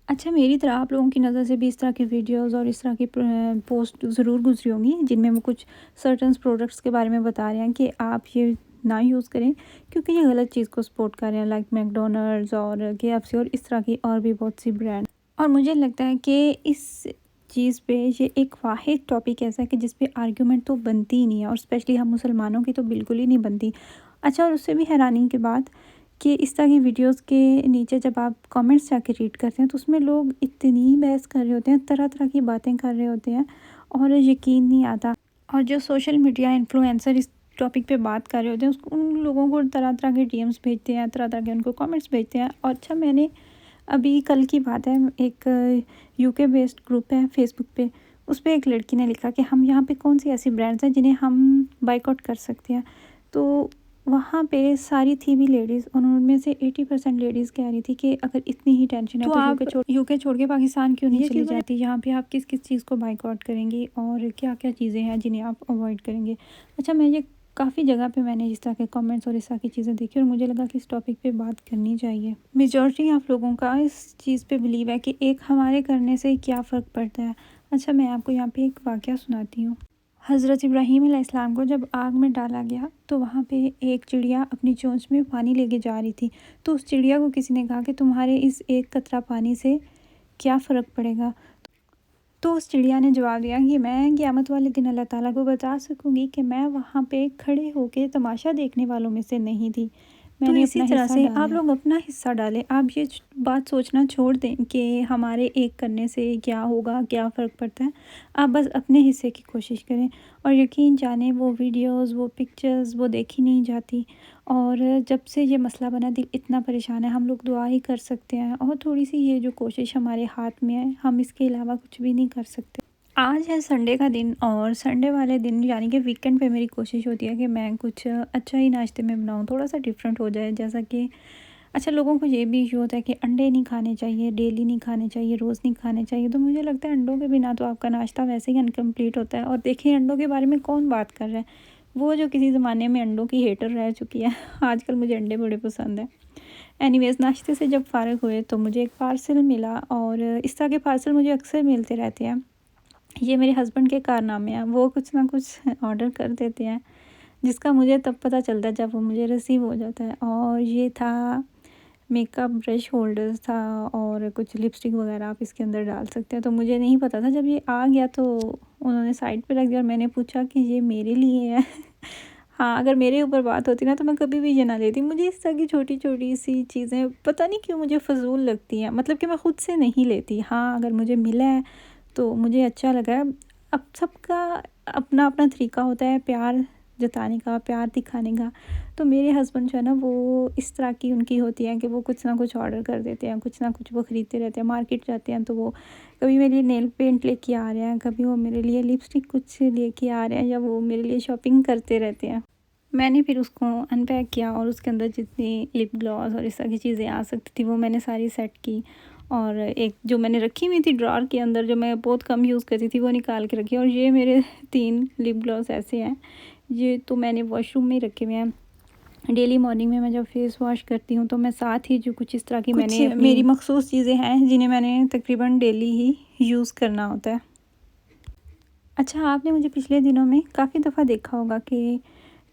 अच्छा, मेरी तरह आप लोगों की नज़र से भी इस तरह की वीडियोज़ और इस तरह की पोस्ट ज़रूर गुज़री होंगी, जिनमें वो कुछ सर्टेन्स प्रोडक्ट्स के बारे में बता रहे हैं कि आप ये ना यूज़ करें क्योंकि ये गलत चीज़ को सपोर्ट कर रहे हैं, लाइक मैकडॉनल्ड्स और केएफसी और इस तरह की और भी बहुत सी ब्रांड। और मुझे लगता है कि इस चीज़ पे ये एक वाहिद टॉपिक ऐसा है कि जिस पे आर्गुमेंट तो बनती ही नहीं है, और स्पेशली हम मुसलमानों की तो बिल्कुल ही नहीं बनती। अच्छा, और उससे भी हैरानी की बात कि इस तरह की वीडियोस के नीचे जब आप कमेंट्स जाके रीड करते हैं तो उसमें लोग इतनी बहस कर रहे होते हैं, तरह तरह की बातें कर रहे होते हैं और यकीन नहीं आता। और जो सोशल मीडिया इन्फ्लुएंसर इस टॉपिक पे बात कर रहे होते हैं उसको उन लोगों को तरह तरह के डीएम्स भेजते हैं, तरह तरह के उनको कमेंट्स भेजते हैं। और अच्छा, मैंने अभी कल की बात है, एक यूके बेस्ड ग्रुप है फेसबुक पे, उस पर एक लड़की ने लिखा कि हम यहाँ पे कौन सी ऐसी ब्रांड्स हैं जिन्हें हम बाइकआउट कर सकते हैं। तो वहाँ पे सारी थी भी लेडीज़, और उनमें से 80% लेडीज़ कह रही थी कि अगर इतनी ही टेंशन है तो आप यूके छोड़ के पाकिस्तान क्यों नहीं चली जाती, यहाँ पे आप किस किस चीज़ को बाइकआउट करेंगी और क्या क्या चीज़ें हैं जिन्हें आप अवॉइड करेंगे। अच्छा, मैं ये काफ़ी जगह पे मैंने इस तरह के कमेंट्स और इस तरह की चीज़ें देखी और मुझे लगा कि इस टॉपिक पे बात करनी चाहिए। मेजॉरिटी आप लोगों का इस चीज़ पे बिलीव है कि एक हमारे करने से क्या फ़र्क पड़ता है। अच्छा, मैं आपको यहाँ पे एक वाक़या सुनाती हूँ। हज़रत इब्राहीम अलैहिस्सलाम को जब आग में डाला गया तो वहाँ पे एक चिड़िया अपनी चोंच में पानी लेके जा रही थी। तो उस चिड़िया को किसी ने कहा कि तुम्हारे इस एक कतरा पानी से क्या फ़र्क पड़ेगा। तो उस चिड़िया ने जवाब दिया कि मैं क़यामत वाले दिन अल्लाह ताला को बता सकूँगी कि मैं वहाँ पे खड़े होके तमाशा देखने वालों में से नहीं थी। मैंने इसी तरह से आप लोग अपना हिस्सा डालें। आप ये बात सोचना छोड़ दें कि हमारे एक करने से क्या होगा, क्या फ़र्क पड़ता है। आप बस अपने हिस्से की कोशिश करें और यकीन जानें वो वीडियोस, वो पिक्चर्स वो देखी नहीं जाती। और जब से ये मसला बना, दिल इतना परेशान है, हम लोग दुआ ही कर सकते हैं और थोड़ी सी ये जो कोशिश हमारे हाथ में है, हम इसके अलावा कुछ भी नहीं कर सकते। आज है संडे का दिन और संडे वाले दिन यानी कि वीकेंड पे मेरी कोशिश होती है कि मैं कुछ अच्छा ही नाश्ते में बनाऊँ, थोड़ा सा डिफरेंट हो जाए। जैसा कि अच्छा, लोगों को ये भी इशू होता है कि अंडे नहीं खाने चाहिए, डेली नहीं खाने चाहिए, रोज़ नहीं खाने चाहिए। तो मुझे लगता है अंडों के बिना तो आपका नाश्ता वैसे ही अनकम्प्लीट होता है। और देखिए, अंडों के बारे में कौन बात कर रहा है, वो जो किसी ज़माने में अंडों की हेटर रह चुकी है। आजकल मुझे अंडे बड़े पसंद हैं। एनीवेज़, नाश्ते से जब फ़ारिग हुए तो मुझे एक पार्सल मिला, और इस तरह के पार्सल मुझे अक्सर मिलते रहते हैं। ये मेरे हस्बैंड के कारनामे हैं, वो कुछ ना कुछ ऑर्डर कर देते हैं जिसका मुझे तब पता चलता है जब वो मुझे रिसीव हो जाता है। और ये था मेकअप ब्रश होल्डर्स था और कुछ लिपस्टिक वगैरह आप इसके अंदर डाल सकते हैं। तो मुझे नहीं पता था, जब ये आ गया तो उन्होंने साइड पे रख दिया और मैंने पूछा कि ये मेरे लिए है। हाँ, अगर मेरे ऊपर बात होती ना तो मैं कभी भी ये ना लेती। मुझे इस तरह की छोटी छोटी सी चीज़ें पता नहीं क्यों मुझे फ़जूल लगती हैं, मतलब कि मैं ख़ुद से नहीं लेती। हाँ, अगर मुझे मिला है तो मुझे अच्छा लगा है। अब सबका अपना अपना तरीका होता है प्यार जताने का, प्यार दिखाने का। तो मेरे हस्बैंड जो है ना, वो इस तरह की उनकी होती है कि वो कुछ ना कुछ ऑर्डर कर देते हैं, कुछ ना कुछ वो ख़रीदते रहते हैं। मार्केट जाते हैं तो वो कभी मेरे लिए नेल पेंट लेके आ रहे हैं, कभी वो मेरे लिए लिपस्टिक कुछ लेके आ रहे हैं, या वो मेरे लिए शॉपिंग करते रहते हैं। मैंने फिर उसको अनपैक किया और उसके अंदर जितनी लिप ग्लॉस और इस तरह की चीज़ें आ सकती थी वो मैंने सारी सेट की। और एक जो मैंने रखी हुई थी ड्रॉअर के अंदर, जो मैं बहुत कम यूज़ करती थी, वो निकाल के रखी। और ये मेरे 3 लिप ग्लॉस ऐसे हैं, ये तो मैंने वॉशरूम में ही रखे हुए हैं। डेली मॉर्निंग में मैं जब फेस वॉश करती हूँ तो मैं साथ ही जो कुछ इस तरह की मैंने मेरी मखसूस चीज़ें हैं जिन्हें मैंने तकरीबन डेली ही यूज़ करना होता है। अच्छा, आपने मुझे पिछले दिनों में काफ़ी दफ़ा देखा होगा कि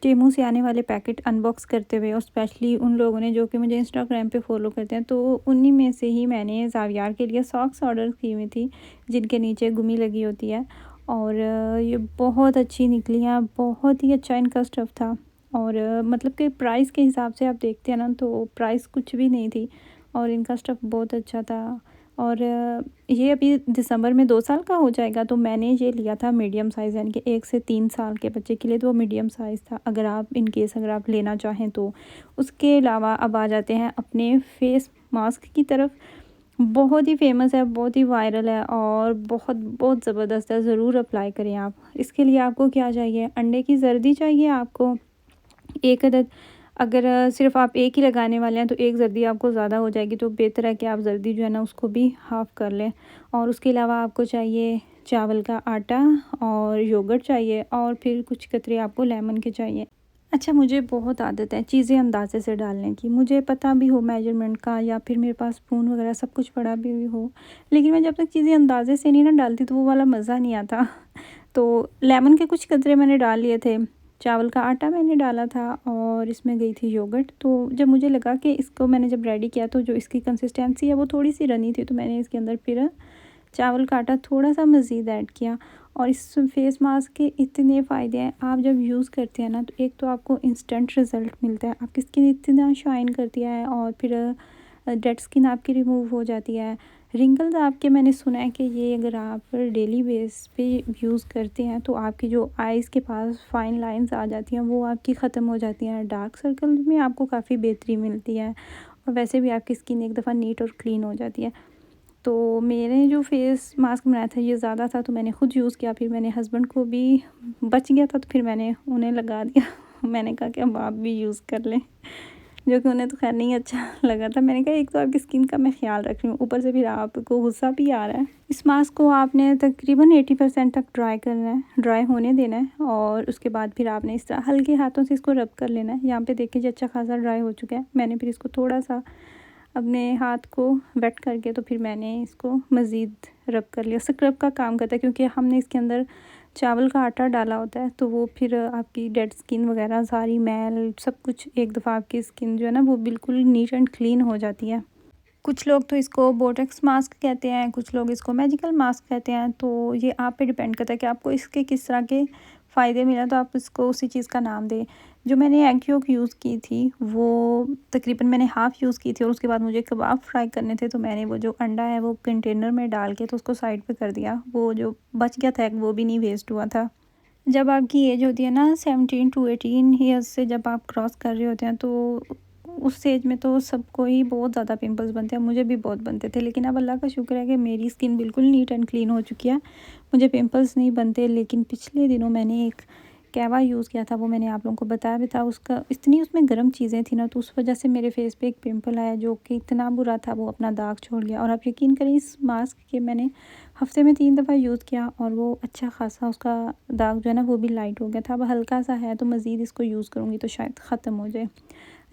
टेमू से आने वाले पैकेट अनबॉक्स करते हुए, और स्पेशली उन लोगों ने जो कि मुझे इंस्टाग्राम पे फॉलो करते हैं, तो उन्हीं में से ही मैंने ज़ावियार के लिए सॉक्स ऑर्डर की हुई थी जिनके नीचे गुमी लगी होती है। और ये बहुत अच्छी निकली हैं, बहुत ही अच्छा इनका स्टफ़ था। और मतलब कि प्राइस के हिसाब से आप देखते हैं ना तो प्राइस कुछ भी नहीं थी, और इनका स्टफ़ बहुत अच्छा था। और ये अभी दिसंबर में 2 साल का हो जाएगा। तो मैंने ये लिया था मीडियम साइज़, यानी कि 1 से 3 साल के बच्चे के लिए तो वो मीडियम साइज़ था, अगर आप इन केस अगर आप लेना चाहें तो। उसके अलावा अब आ जाते हैं अपने फेस मास्क की तरफ। बहुत ही फ़ेमस है, बहुत ही वायरल है और बहुत बहुत ज़बरदस्त है, ज़रूर अप्लाई करें आप। इसके लिए आपको क्या चाहिए, अंडे की जर्दी चाहिए आपको 1 अदद। अगर सिर्फ़ आप एक ही लगाने वाले हैं तो एक जर्दी आपको ज़्यादा हो जाएगी, तो बेहतर है कि आप जर्दी जो है ना उसको भी हाफ़ कर लें। और उसके अलावा आपको चाहिए चावल का आटा और योगर्ट चाहिए, और फिर कुछ कतरे आपको लेमन के चाहिए। अच्छा, मुझे बहुत आदत है चीज़ें अंदाज़े से डालने की। मुझे पता भी हो मेजरमेंट का या फिर मेरे पास स्पून वगैरह सब कुछ पड़ा भी हो, लेकिन मैं जब तक चीज़ें अंदाज़े से नहीं ना डालती तो वो वाला मज़ा नहीं आता। तो लेमन के कुछ कतरे मैंने डाल लिए थे, चावल का आटा मैंने डाला था और इसमें गई थी योगर्ट। तो जब मुझे लगा कि इसको मैंने जब रेडी किया तो जो इसकी कंसिस्टेंसी है वो थोड़ी-सी रनी थी, तो मैंने इसके अंदर फिर चावल का आटा थोड़ा-सा मज़ीद ऐड किया। और इस फेस मास्क के इतने फ़ायदे हैं, आप जब यूज़ करते हैं ना तो एक तो आपको इंस्टेंट रिज़ल्ट मिलता है, आपकी स्किन इतना शाइन करती है और फिर डेड स्किन आपकी रिमूव हो जाती है। रिंकल्स आपके, मैंने सुना है कि ये अगर आप डेली बेस पे यूज़ करते हैं तो आपकी जो आइज़ के पास फाइन लाइंस आ जाती हैं वो आपकी ख़त्म हो जाती हैं, डार्क सर्कल में आपको काफ़ी बेहतरी मिलती है और वैसे भी आपकी स्किन एक दफ़ा नीट और क्लीन हो जाती है। तो मैंने जो फेस मास्क बनाया था ये ज़्यादा था तो मैंने ख़ुद यूज़ किया, फिर मैंने हस्बैंड को भी बच गया था तो फिर मैंने उन्हें लगा दिया। मैंने कहा कि अब आप भी यूज़ कर लें, जो कि उन्हें तो ख़ैर नहीं अच्छा लगा था। मैंने कहा एक तो आपकी स्किन का मैं ख़्याल रख रही हूँ, ऊपर से फिर आपको गुस्सा भी आ रहा है। इस मास्क को आपने तकरीबन 80% तक ड्राई करना है, ड्राई होने देना है और उसके बाद फिर आपने इस तरह हल्के हाथों से इसको रब कर लेना है। यहाँ पे देखिए अच्छा खासा ड्राई हो चुका है। मैंने फिर इसको थोड़ा-सा अपने हाथ को वेट करके तो फिर मैंने इसको मज़ीद रब कर लिया। स्क्रब का काम करता है क्योंकि हमने इसके अंदर चावल का आटा डाला होता है, तो वो फिर आपकी डेड स्किन वगैरह सारी मैल सब कुछ एक दफ़ा आपकी स्किन जो है ना वो बिल्कुल नीट एंड क्लीन हो जाती है। कुछ लोग तो इसको बोटॉक्स मास्क कहते हैं, कुछ लोग इसको मैजिकल मास्क कहते हैं, तो ये आप पे डिपेंड करता है कि आपको इसके किस तरह के फ़ायदे मिले तो आप इसको उसी चीज़ का नाम दें। जो मैंने एग योक यूज़ की थी वो तकरीबन मैंने हाफ़ यूज़ की थी और उसके बाद मुझे कबाब फ्राई करने थे, तो मैंने वो जो अंडा है वो कंटेनर में डाल के तो उसको साइड पे कर दिया। वो जो बच गया था एग वो भी नहीं वेस्ट हुआ था। जब आपकी एज होती है ना 17 टू 18 ईयर्स से जब आप क्रॉस कर रहे होते हैं तो उस एज में तो सबको ही बहुत ज़्यादा पिंपल्स बनते हैं, मुझे भी बहुत बनते थे। लेकिन अब अल्लाह का शुक्र है कि मेरी स्किन बिल्कुल नीट एंड क्लीन हो चुकी है, मुझे पिंपल्स नहीं बनते। लेकिन पिछले दिनों मैंने एक कैवा यूज़ किया था, वो मैंने आप लोगों को बताया भी था। उसका इतनी उसमें गर्म चीज़ें थी ना तो उस वजह से मेरे फेस पे एक पिंपल आया जो कि इतना बुरा था, वो अपना दाग छोड़ गया। और आप यकीन करें इस मास्क के मैंने हफ्ते में 3 दफ़ा यूज़ किया और वो अच्छा खासा उसका दाग जो है ना वो भी लाइट हो गया था। अब हल्का सा है तो मज़ीद इसको यूज़ करूँगी तो शायद ख़त्म हो जाए।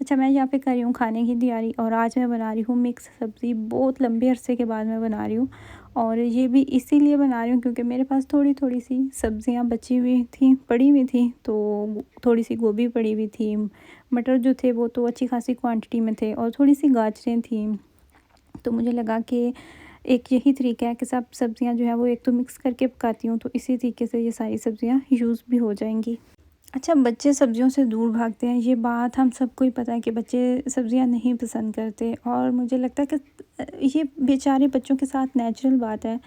अच्छा, मैं यहाँ पे कर रही हूँ खाने की तैयारी और आज मैं बना रही हूँ मिक्स सब्ज़ी। बहुत लंबे अरसे के बाद मैं बना रही हूँ और ये भी इसीलिए बना रही हूँ क्योंकि मेरे पास थोड़ी-थोड़ी सी सब्ज़ियाँ बची हुई थी, पड़ी हुई थी। तो थोड़ी-सी गोभी पड़ी हुई थी, मटर जो थे वो तो अच्छी खासी क्वांटिटी में थे और थोड़ी-सी गाजरें थी। तो मुझे लगा कि एक यही तरीका है कि सब सब्ज़ियाँ जो है वो एक तो मिक्स करके पकाती हूँ, तो इसी तरीके से ये सारी सब्ज़ियाँ यूज़ भी हो जाएँगी। अच्छा, बच्चे सब्जियों से दूर भागते हैं, ये बात हम सबको ही पता है कि बच्चे सब्जियां नहीं पसंद करते और मुझे लगता है कि ये बेचारे बच्चों के साथ नेचुरल बात है।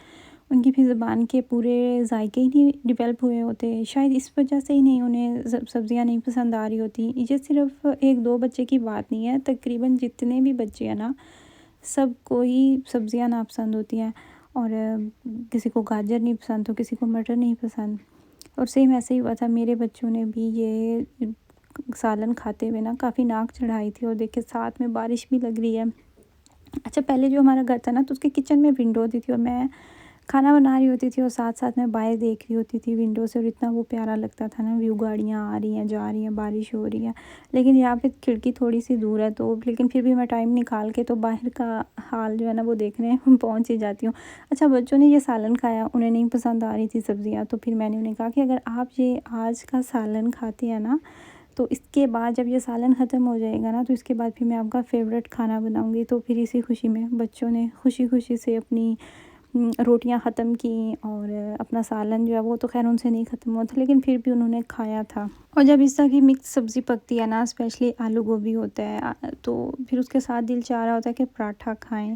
उनकी भी ज़ुबान के पूरे जायके ही नहीं डेवलप हुए होते, शायद इस वजह से ही नहीं उन्हें सब्जियां नहीं पसंद आ रही होती। ये सिर्फ एक दो बच्चे की बात नहीं है, तकरीबन जितने भी बच्चे हैं ना सबको ही सब्जियां नापसंद होती हैं। और किसी को गाजर नहीं पसंद तो किसी को मटर नहीं पसंद। और सेम ऐसे ही हुआ था, मेरे बच्चों ने भी ये सालन खाते हुए ना काफ़ी नाक चढ़ाई थी और देखिए साथ में बारिश भी लग रही है। अच्छा, पहले जो हमारा घर था ना तो उसके किचन में विंडो होती थी और मैं खाना बना रही होती थी और साथ-साथ मैं बाहर देख रही होती थी विंडो से और इतना वो प्यारा लगता था ना व्यू, गाड़ियाँ आ रही हैं, जा रही हैं, बारिश हो रही है। लेकिन यहाँ पे खिड़की थोड़ी-सी दूर है तो लेकिन फिर भी मैं टाइम निकाल के तो बाहर का हाल जो है ना वो देखने पहुँच ही जाती हूँ। अच्छा, बच्चों ने ये सालन खाया, उन्हें नहीं पसंद आ रही थी सब्ज़ियाँ, तो फिर मैंने उन्हें कहा कि अगर आप ये आज का सालन खाते हैं ना तो इसके बाद जब ये सालन ख़त्म हो जाएगा ना तो इसके बाद फिर मैं आपका फ़ेवरेट खाना बनाऊँगी। तो फिर इसी खुशी में बच्चों ने खुशी-खुशी से अपनी रोटियां ख़त्म की और अपना सालन जो है वो तो ख़ैर उनसे नहीं ख़त्म हुआ था लेकिन फिर भी उन्होंने खाया था। और जब इस तरह की मिक्स सब्ज़ी पकती है ना, स्पेशली आलू गोभी होता है तो फिर उसके साथ दिल चाह रहा होता है कि पराठा खाएं।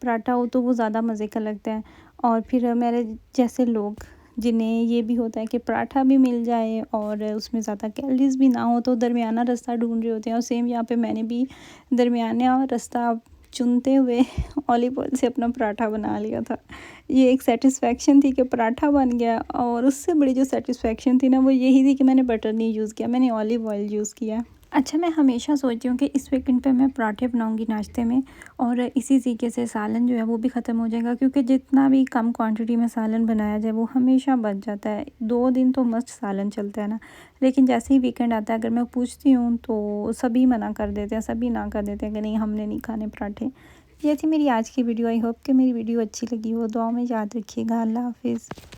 पराठा हो तो वो ज़्यादा मज़े का लगता है। और फिर मेरे जैसे लोग जिन्हें ये भी होता है कि पराठा भी मिल जाए और उसमें ज़्यादा कैलोरीज़ भी ना हो तो दरमियाना रास्ता ढूंढ रहे होते हैं। और सेम यहाँ पे मैंने भी दरमियाना रास्ता चुनते हुए ऑलिव ऑयल से अपना पराठा बना लिया था। ये एक सैटिस्फैक्शन थी कि पराठा बन गया और उससे बड़ी जो सैटिस्फैक्शन थी ना वो यही थी कि मैंने बटर नहीं यूज़ किया, मैंने ऑलिव ऑयल यूज़ किया। अच्छा, मैं हमेशा सोचती हूँ कि इस वीकेंड पे मैं पराठे बनाऊँगी नाश्ते में, और इसी तरीके से सालन जो है वो भी ख़त्म हो जाएगा, क्योंकि जितना भी कम क्वांटिटी में सालन बनाया जाए वो हमेशा बच जाता है। 2 दिन तो मस्त सालन चलता है ना, लेकिन जैसे ही वीकेंड आता है अगर मैं पूछती हूँ तो सभी मना कर देते हैं, सभी ना कर देते हैं कि नहीं, हमने नहीं खाने पराठे। ये थी मेरी आज की वीडियो। आई होप कि मेरी वीडियो अच्छी लगी हो। दुआओं में याद रखिएगा। अल्लाह हाफ़िज़।